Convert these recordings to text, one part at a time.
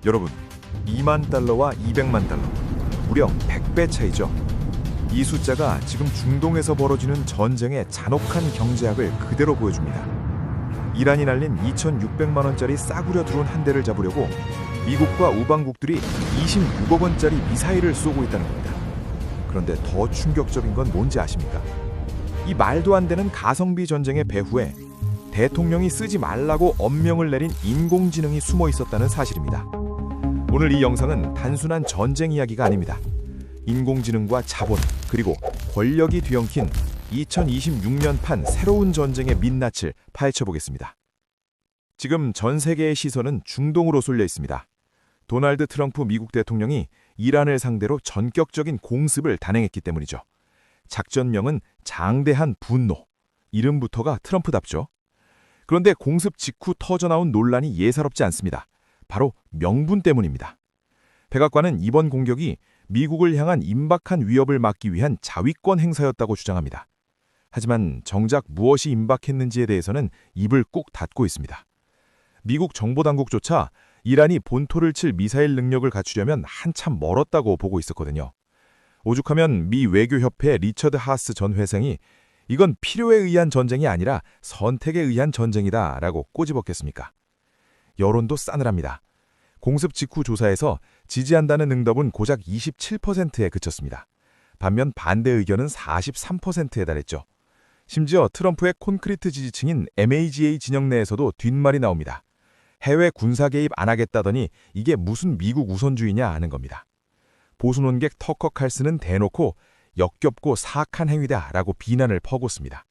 여러분, 2만 달러와 200만 달러, 무려 100배 차이죠. 이 숫자가 지금 중동에서 벌어지는 전쟁의 잔혹한 경제학을 그대로 보여줍니다. 이란이 날린 2,600만 원짜리 싸구려 드론 한 대를 잡으려고 미국과 우방국들이 26억 원짜리 미사일을 쏘고 있다는 겁니다. 그런데 더 충격적인 건 뭔지 아십니까? 이 말도 안 되는 가성비 전쟁의 배후에 대통령이 쓰지 말라고 엄명을 내린 인공지능이 숨어 있었다는 사실입니다. 오늘 이 영상은 단순한 전쟁 이야기가 아닙니다. 인공지능과 자본, 그리고 권력이 뒤엉킨 2026년판 새로운 전쟁의 민낯을 파헤쳐보겠습니다. 지금 전 세계의 시선은 중동으로 쏠려 있습니다. 도널드 트럼프 미국 대통령이 이란을 상대로 전격적인 공습을 단행했기 때문이죠. 작전명은 장대한 분노. 이름부터가 트럼프답죠. 그런데 공습 직후 터져나온 논란이 예사롭지 않습니다. 바로 명분 때문입니다. 백악관은 이번 공격이 미국을 향한 임박한 위협을 막기 위한 자위권 행사였다고 주장합니다. 하지만 정작 무엇이 임박했는지에 대해서는 입을 꾹 닫고 있습니다. 미국 정보당국조차 이란이 본토를 칠 미사일 능력을 갖추려면 한참 멀었다고 보고 있었거든요. 오죽하면 미 외교협회 리처드 하스 전 회장이 이건 필요에 의한 전쟁이 아니라 선택에 의한 전쟁이다 라고 꼬집었겠습니까? 여론도 싸늘합니다. 공습 직후 조사에서 지지한다는 응답은 고작 27%에 그쳤습니다. 반면 반대 의견은 43%에 달했죠. 심지어 트럼프의 콘크리트 지지층인 MAGA 진영 내에서도 뒷말이 나옵니다. 해외 군사 개입 안 하겠다더니 이게 무슨 미국 우선주의냐 하는 겁니다. 보수 논객 터커 칼슨은 대놓고 역겹고 사악한 행위다라고 비난을 퍼붓습니다.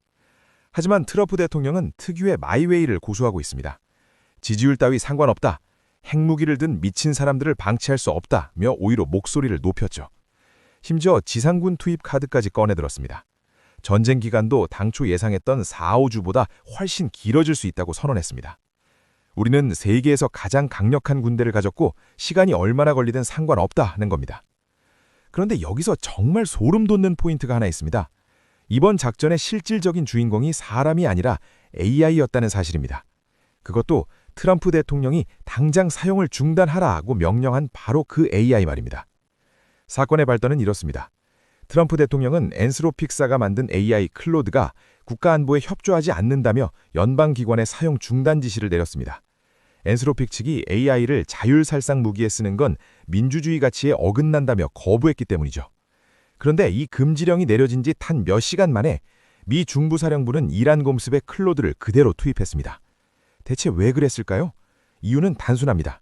하지만 트럼프 대통령은 특유의 마이웨이를 고수하고 있습니다. 지지율 따위 상관없다. 핵무기를 든 미친 사람들을 방치할 수 없다며 오히려 목소리를 높였죠. 심지어 지상군 투입 카드까지 꺼내들었습니다. 전쟁 기간도 당초 예상했던 4, 5주보다 훨씬 길어질 수 있다고 선언했습니다. 우리는 세계에서 가장 강력한 군대를 가졌고 시간이 얼마나 걸리든 상관없다는 겁니다. 그런데 여기서 정말 소름 돋는 포인트가 하나 있습니다. 이번 작전의 실질적인 주인공이 사람이 아니라 AI였다는 사실입니다. 그것도 트럼프 대통령이 당장 사용을 중단하라고 명령한 바로 그 AI 말입니다. 사건의 발단은 이렇습니다. 트럼프 대통령은 엔스로픽사가 만든 AI 클로드가 국가안보에 협조하지 않는다며 연방기관에 사용 중단 지시를 내렸습니다. 엔스로픽 측이 AI를 자율살상 무기에 쓰는 건 민주주의 가치에 어긋난다며 거부했기 때문이죠. 그런데 이 금지령이 내려진 지 단 몇 시간 만에 미 중부사령부는 이란 공습에 클로드를 그대로 투입했습니다. 대체 왜 그랬을까요? 이유는 단순합니다.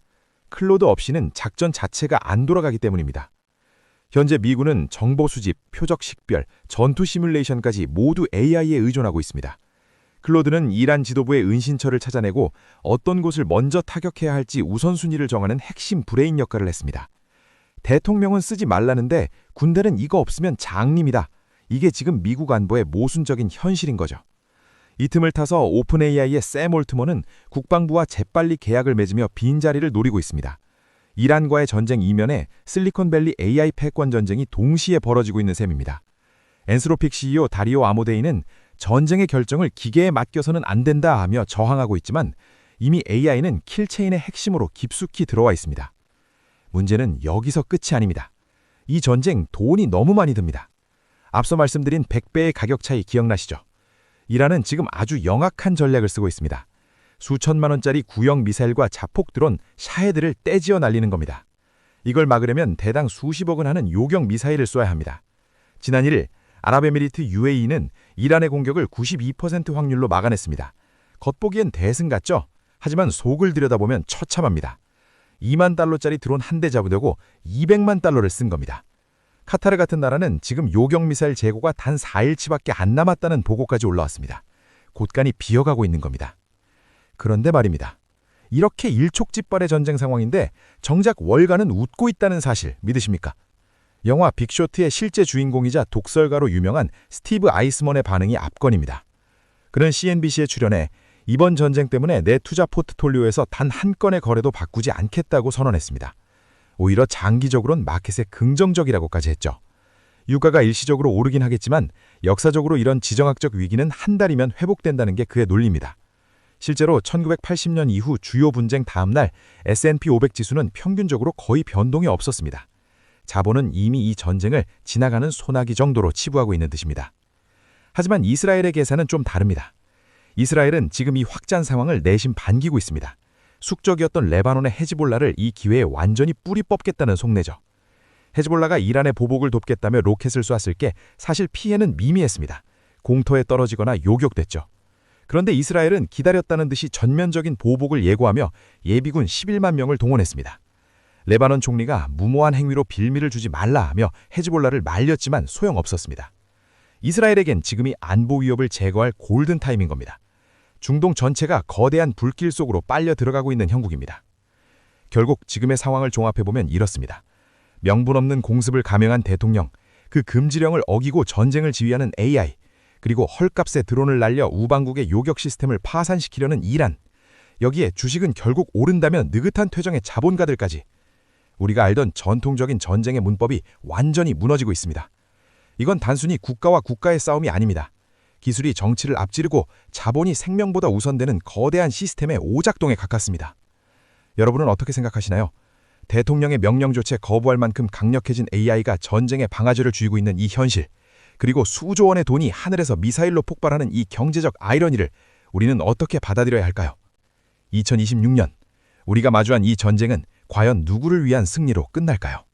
클로드 없이는 작전 자체가 안 돌아가기 때문입니다. 현재 미군은 정보 수집, 표적 식별, 전투 시뮬레이션까지 모두 AI에 의존하고 있습니다. 클로드는 이란 지도부의 은신처를 찾아내고 어떤 곳을 먼저 타격해야 할지 우선순위를 정하는 핵심 브레인 역할을 했습니다. 대통령은 쓰지 말라는데 군대는 이거 없으면 장님이다. 이게 지금 미국 안보의 모순적인 현실인 거죠. 이 틈을 타서 오픈 AI의 샘 올트먼은 국방부와 재빨리 계약을 맺으며 빈자리를 노리고 있습니다. 이란과의 전쟁 이면에 실리콘밸리 AI 패권 전쟁이 동시에 벌어지고 있는 셈입니다. 엔스로픽 CEO 다리오 아모데이는 전쟁의 결정을 기계에 맡겨서는 안 된다 하며 저항하고 있지만 이미 AI는 킬체인의 핵심으로 깊숙이 들어와 있습니다. 문제는 여기서 끝이 아닙니다. 이 전쟁 돈이 너무 많이 듭니다. 앞서 말씀드린 100배의 가격 차이 기억나시죠? 이란은 지금 아주 영악한 전략을 쓰고 있습니다. 수천만 원짜리 구형 미사일과 자폭 드론, 샤헤드를 떼지어 날리는 겁니다. 이걸 막으려면 대당 수십억 원 하는 요격 미사일을 쏘아야 합니다. 지난 1일 아랍에미리트 UAE는 이란의 공격을 92% 확률로 막아냈습니다. 겉보기엔 대승 같죠? 하지만 속을 들여다보면 처참합니다. 2만 달러짜리 드론 한 대 잡으려고 200만 달러를 쓴 겁니다. 카타르 같은 나라는 지금 요격 미사일 재고가 단 4일치밖에 안 남았다는 보고까지 올라왔습니다. 곳간이 비어가고 있는 겁니다. 그런데 말입니다. 이렇게 일촉즉발의 전쟁 상황인데 정작 월가는 웃고 있다는 사실 믿으십니까? 영화 빅쇼트의 실제 주인공이자 독설가로 유명한 스티브 아이스먼의 반응이 압권입니다. 그는 CNBC에 출연해 이번 전쟁 때문에 내 투자 포트폴리오에서 단 한 건의 거래도 바꾸지 않겠다고 선언했습니다. 오히려 장기적으로는 마켓에 긍정적이라고까지 했죠. 유가가 일시적으로 오르긴 하겠지만 역사적으로 이런 지정학적 위기는 한 달이면 회복된다는 게 그의 논리입니다. 실제로 1980년 이후 주요 분쟁 다음 날 S&P 500 지수는 평균적으로 거의 변동이 없었습니다. 자본은 이미 이 전쟁을 지나가는 소나기 정도로 치부하고 있는 듯입니다. 하지만 이스라엘의 계산은 좀 다릅니다. 이스라엘은 지금 이 확장 상황을 내심 반기고 있습니다. 숙적이었던 레바논의 헤즈볼라를 이 기회에 완전히 뿌리 뽑겠다는 속내죠. 헤즈볼라가 이란의 보복을 돕겠다며 로켓을 쐈을 게 사실 피해는 미미했습니다. 공터에 떨어지거나 요격됐죠. 그런데 이스라엘은 기다렸다는 듯이 전면적인 보복을 예고하며 예비군 11만 명을 동원했습니다. 레바논 총리가 무모한 행위로 빌미를 주지 말라 하며 헤즈볼라를 말렸지만 소용없었습니다. 이스라엘에겐 지금이 안보 위협을 제거할 골든타임인 겁니다. 중동 전체가 거대한 불길 속으로 빨려 들어가고 있는 형국입니다. 결국 지금의 상황을 종합해보면 이렇습니다. 명분 없는 공습을 감행한 대통령, 그 금지령을 어기고 전쟁을 지휘하는 AI, 그리고 헐값에 드론을 날려 우방국의 요격 시스템을 파산시키려는 이란, 여기에 주식은 결국 오른다면 느긋한 퇴정의 자본가들까지 우리가 알던 전통적인 전쟁의 문법이 완전히 무너지고 있습니다. 이건 단순히 국가와 국가의 싸움이 아닙니다. 기술이 정치를 앞지르고 자본이 생명보다 우선되는 거대한 시스템의 오작동에 가깝습니다. 여러분은 어떻게 생각하시나요? 대통령의 명령조차 거부할 만큼 강력해진 AI가 전쟁의 방아쇠를 쥐고 있는 이 현실, 그리고 수조 원의 돈이 하늘에서 미사일로 폭발하는 이 경제적 아이러니를 우리는 어떻게 받아들여야 할까요? 2026년, 우리가 마주한 이 전쟁은 과연 누구를 위한 승리로 끝날까요?